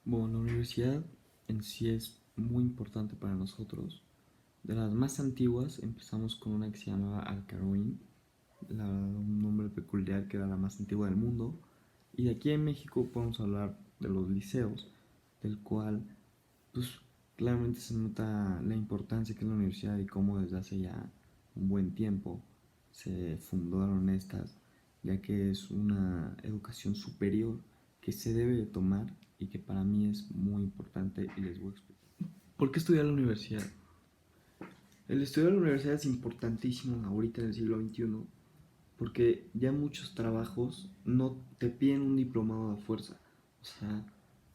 Bueno, la universidad en sí es muy importante para nosotros. De las más antiguas empezamos con una que se llamaba Al-Qarawiyyin, un nombre peculiar que era la más antigua del mundo. Y de aquí en México podemos hablar de los liceos, del cual pues claramente se nota la importancia que es la universidad y cómo desde hace ya un buen tiempo se fundaron estas, ya que es una educación superior que se debe de tomar y que para mí es muy importante y les voy a explicar. ¿Por qué estudiar la universidad? El estudiar en la universidad es importantísimo ahorita en el siglo XXI porque ya muchos trabajos no te piden un diplomado a fuerza. O sea,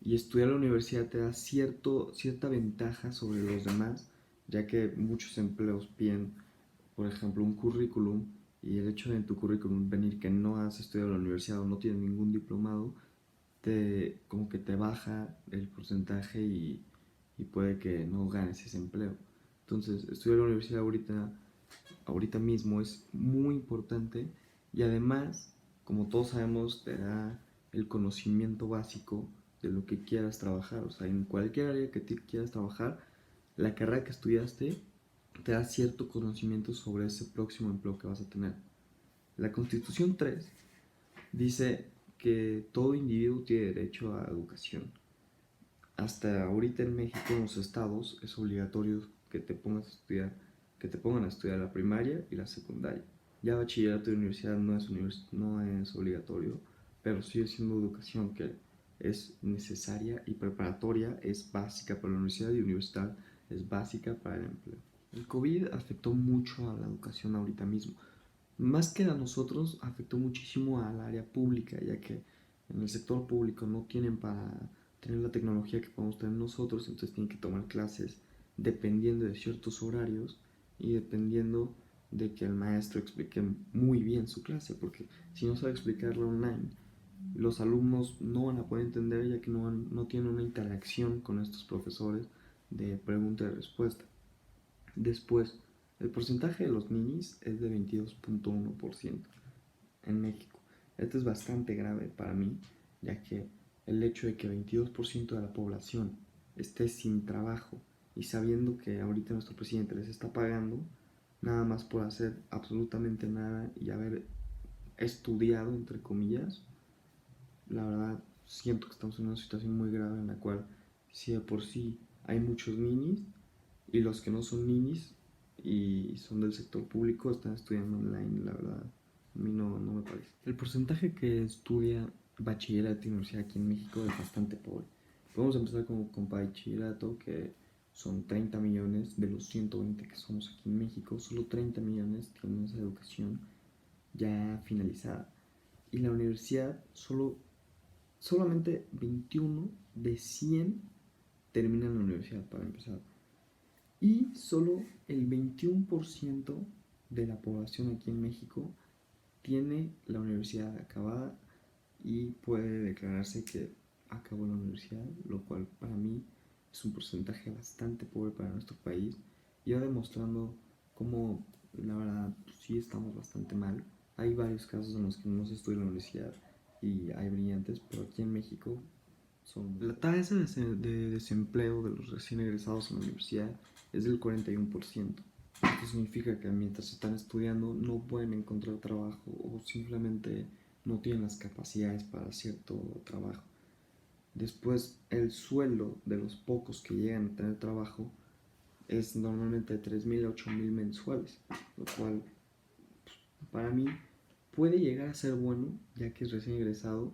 y estudiar en la universidad te da cierta ventaja sobre los demás, ya que muchos empleos piden, por ejemplo, un currículum y el hecho de en tu currículum venir que no has estudiado en la universidad o no tienes ningún diplomado, como que te baja el porcentaje y puede que no ganes ese empleo. Entonces, estudiar en la universidad ahorita mismo es muy importante y además, como todos sabemos, te da el conocimiento básico de lo que quieras trabajar. O sea, en cualquier área que quieras trabajar, la carrera que estudiaste te da cierto conocimiento sobre ese próximo empleo que vas a tener. La Constitución 3 dice que todo individuo tiene derecho a educación. Hasta ahorita en México, en los estados, es obligatorio que te pongas a estudiar, que te pongan a estudiar la primaria y la secundaria. Ya bachillerato y universidad no es obligatorio, pero sigue siendo educación que es necesaria y preparatoria es básica para la universidad y universidad es básica para el empleo. El COVID afectó mucho a la educación ahorita mismo. Más que a nosotros, afectó muchísimo al área pública, ya que en el sector público no tienen para tener la tecnología que podemos tener nosotros, entonces tienen que tomar clases dependiendo de ciertos horarios y dependiendo de que el maestro explique muy bien su clase, porque si no sabe explicarla online, los alumnos no van a poder entender ya que no tienen una interacción con estos profesores de pregunta y respuesta. Después, el porcentaje de los ninis es de 22.1% en México. Esto es bastante grave para mí, ya que el hecho de que 22% de la población esté sin trabajo y sabiendo que ahorita nuestro presidente les está pagando nada más por hacer absolutamente nada y haber estudiado, entre comillas, la verdad siento que estamos en una situación muy grave en la cual si de por sí hay muchos ninis y los que no son ninis y son del sector público están estudiando online, la verdad, a mí no me parece. El porcentaje que estudia bachillerato y universidad aquí en México es bastante pobre. Podemos empezar con bachillerato, que son 30 millones de los 120 que somos aquí en México, solo 30 millones tienen esa educación ya finalizada. Y la universidad, solamente 21 de 100 terminan la universidad para empezar. Y solo el 21% de la población aquí en México tiene la universidad acabada y puede declararse que acabó la universidad, lo cual para mí es un porcentaje bastante pobre para nuestro país y va demostrando cómo la verdad sí estamos bastante mal. Hay varios casos en los que no se estudia en la universidad y hay brillantes, pero aquí en México la tasa de desempleo de los recién egresados en la universidad es del 41%. Esto significa que mientras están estudiando no pueden encontrar trabajo o simplemente no tienen las capacidades para cierto trabajo. Después, el sueldo de los pocos que llegan a tener trabajo es normalmente de 3,000 a 8,000 mensuales, lo cual para mí puede llegar a ser bueno, ya que es recién egresado,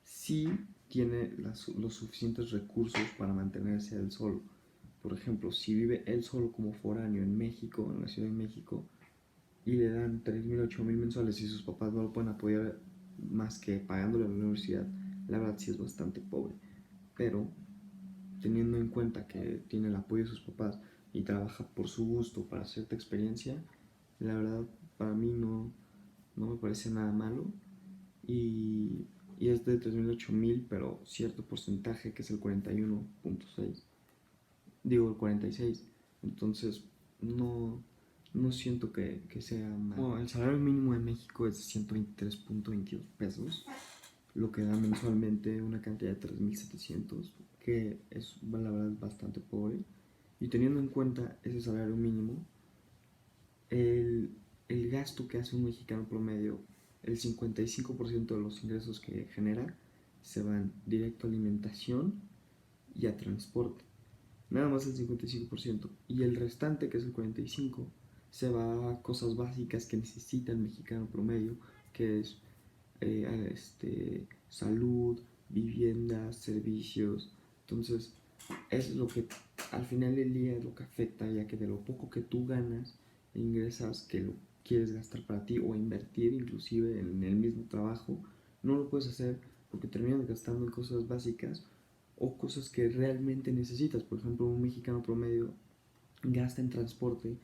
si tiene los suficientes recursos para mantenerse él solo. Por ejemplo, si vive él solo como foráneo en México, en la Ciudad de México, y le dan 3,000, 8,000 mensuales y sus papás no lo pueden apoyar más que pagándole a la universidad, la verdad sí es bastante pobre. Pero teniendo en cuenta que tiene el apoyo de sus papás y trabaja por su gusto para cierta experiencia, la verdad para mí no me parece nada malo y es de 3,000 a 8,000, pero cierto porcentaje que es el 41.6, digo el 46, entonces no siento que sea mal. Bueno, el salario mínimo en México es de 123.22 pesos, lo que da mensualmente una cantidad de 3.700, que es la verdad bastante pobre. Y teniendo en cuenta ese salario mínimo, el, el gasto que hace un mexicano promedio, el 55% de los ingresos que genera se van directo a alimentación y a transporte. Nada más el 55%. Y el restante, que es el 45%, se va a cosas básicas que necesita el mexicano promedio, que es salud, vivienda, servicios. Entonces, es lo que al final del día es lo que afecta, ya que de lo poco que tú ganas e ingresas, que lo quieres gastar para ti o invertir inclusive en el mismo trabajo, no lo puedes hacer porque terminas gastando en cosas básicas o cosas que realmente necesitas. Por ejemplo, un mexicano promedio gasta en transporte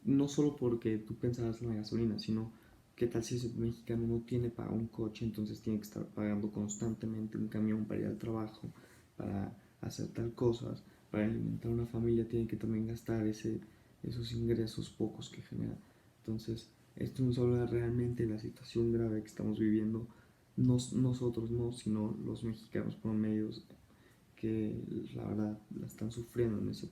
no solo porque tú pensabas en la gasolina, sino qué tal si ese mexicano no tiene para un coche, entonces tiene que estar pagando constantemente un camión para ir al trabajo, para hacer tal cosas, para alimentar una familia, tiene que también gastar esos ingresos pocos que genera. Entonces, esto nos habla realmente de la situación grave que estamos viviendo, nosotros no, sino los mexicanos promedios que la verdad la están sufriendo en ese